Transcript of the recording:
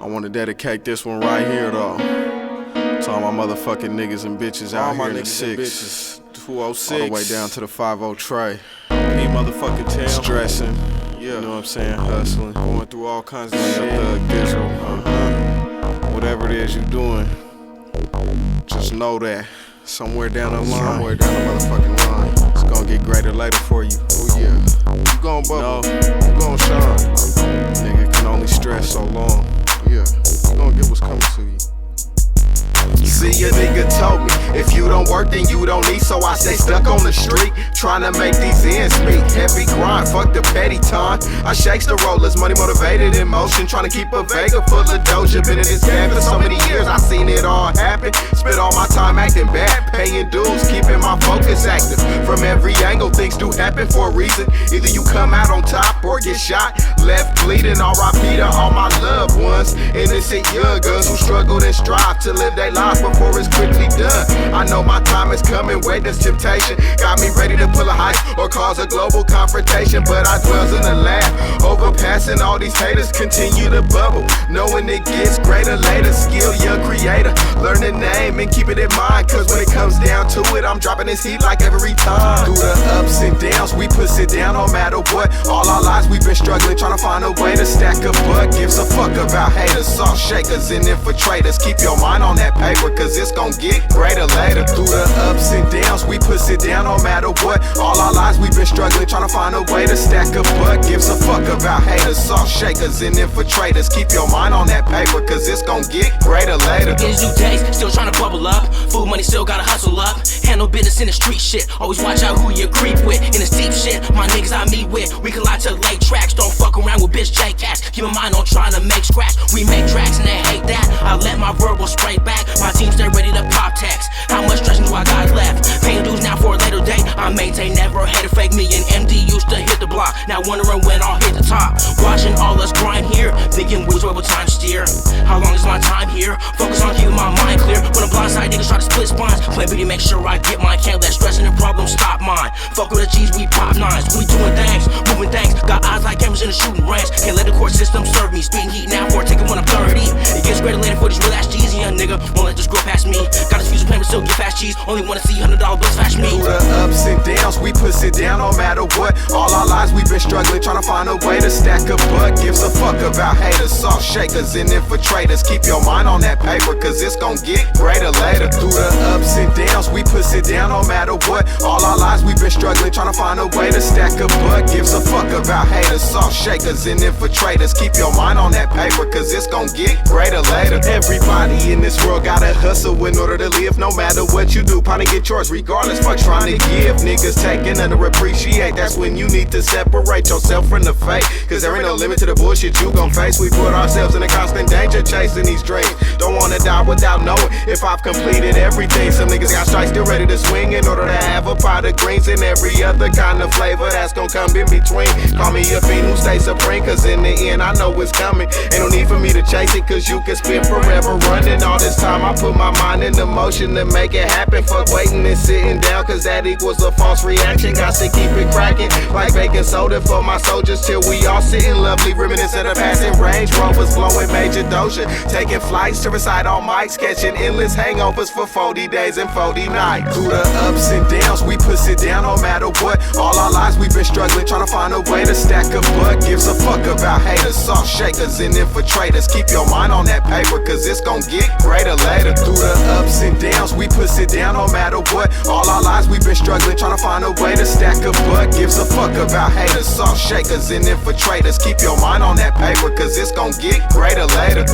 I wanna dedicate this one right here though to all my motherfucking niggas and bitches out here in the 6, 206, all the way down to the 50 tray. P motherfucking town. Stressing, Yeah. you know what I'm saying, hustling, Going through all kinds of doing shit. your thug dizzle. Whatever it is you doing, just know that somewhere down the line, motherfucking line, it's gonna get greater later for you. Oh yeah, you gon' bubble, you gon' shine. Nigga can only stress so long. Yeah, you gon' get what's coming to you. See, a nigga told me, if you don't work, then you don't eat. So I stay stuck on the street, trying to make these ends meet. Heavy grind, fuck the petty time. I shakes the rollers, money motivated in motion, trying to keep a Vega full of Doja. Been in this game for so many years, I seen it all happen. Spent all my time acting bad, paying dues, keeping my focus active. From every angle, things do happen for a reason. Either you come out on top or get shot, left bleeding. R.I.P. to all my loved ones, innocent young guns who struggled and strive to live their lives before it's quickly done. I know my time is coming, witness temptation got me ready to pull a heist or cause a global confrontation, but I dwells in the lab, overpassing all these haters, continue to bubble, knowing it gets greater later. Skill your creator, learn the name and keep it in mind, cause when it comes down to it, I'm dropping this heat like every time. Through the ups and downs, we push it down no matter what. All our lives we've been struggling, trying to find a way to stack a buck. Gives a fuck about haters, soft shakers and infiltrators. Keep your mind on that paper, cause it's gon' get greater later. Through the ups and downs, we push it down no matter what. All our lives we've been struggling, trying to find a way to stack a buck. Gives a fuck about haters, soft shakers and infiltrators. Keep your mind on that paper, cause it's gon' get greater later. It's new days, still trying to bubble up. Food money, still gotta hustle up. Handle business in the street shit. Always watch out who you creep with. In this deep shit, my niggas I meet with. We collide to late tracks. Don't fuck around with bitch J-Cats. Keep a mind on trying to make scratch. We make tracks and they hate that. I let my verbal spray back. My team stay ready to pop tax. How much stressing do I got left? Paying dues now for a later date. I maintain, never had a fake me. And MD used to hit the block. Now wondering when I'll hit the top. Watching all us grind here. Thinking which way will time steer. How long is my time here? Focus on keeping my mind clear. When I'm blindside, niggas try to split spines. Play B to make sure I get mine. Can't let stressing and problems stop mine. Fuck with the G's, we pop nines. We doing things, moving things. Got eyes like cameras in the shooting range. Can't let the court system serve me. Speeding heat now for a ticket when I'm 30. It gets greater later for these real ass G's. Young nigga, won't let this girl pass me. Got his future plan, but still get fast cheese. Only wanna see $100 bills flash me. Through the ups and downs, we push it down no matter what. All our lives we've been struggling, trying to find a way to stack a buck. Gives a fuck about haters, soft shakers and infiltrators. Keep your mind on that paper, cause it's gon' get greater later. Through the ups and downs, we push it down no matter what. All our lives we've been struggling, trying to find a way to stack a buck. Gives a fuck about haters, soft shakers and infiltrators. Keep your mind on that paper, cause it's gon' get greater later. Everybody in this world gotta hustle in order to live. No matter what you do, trying to get yours regardless. Fuck trying to give. Niggas taking underappreciate. That's when you need to separate yourself from the fake, cause there ain't no limit to the bullshit you gon' face. We put ourselves in a constant danger chasing these dreams. Don't wanna die without knowing if I've completed everything. Some niggas got strikes still ready to swing in order to have a pot of greens and every other kind of flavor that's gon' come in between. Call me a fiend who stays supreme, cause in the end I know it's coming. Ain't no need for me to chase it, cause you can spend forever running. All this time I put my mind into motion to make it happen. Fuck waiting and sitting down, cause that equals a false reaction. Got to keep it cracking like baking soda for my soldiers till we all sitting lovely, reminiscent of passing Range Rovers, blowing major Doja, taking flights to recite on mics, catching endless hangovers for 40 days and 40 nights. Through the ups and downs, we push it down no matter what. All our lives we've been struggling, trying to find a way to stack a buck. Gives a fuck about haters, soft shakers and infiltrators. Keep your mind on that paper, cause it's gon' get greater later. Through the ups and downs, we push it down no matter what. All our lives we've been struggling, trying to find a way to stack a buck. Gives a fuck about haters, soft shakers and infiltrators. Keep your mind on that paper, cause it's gon' get greater later.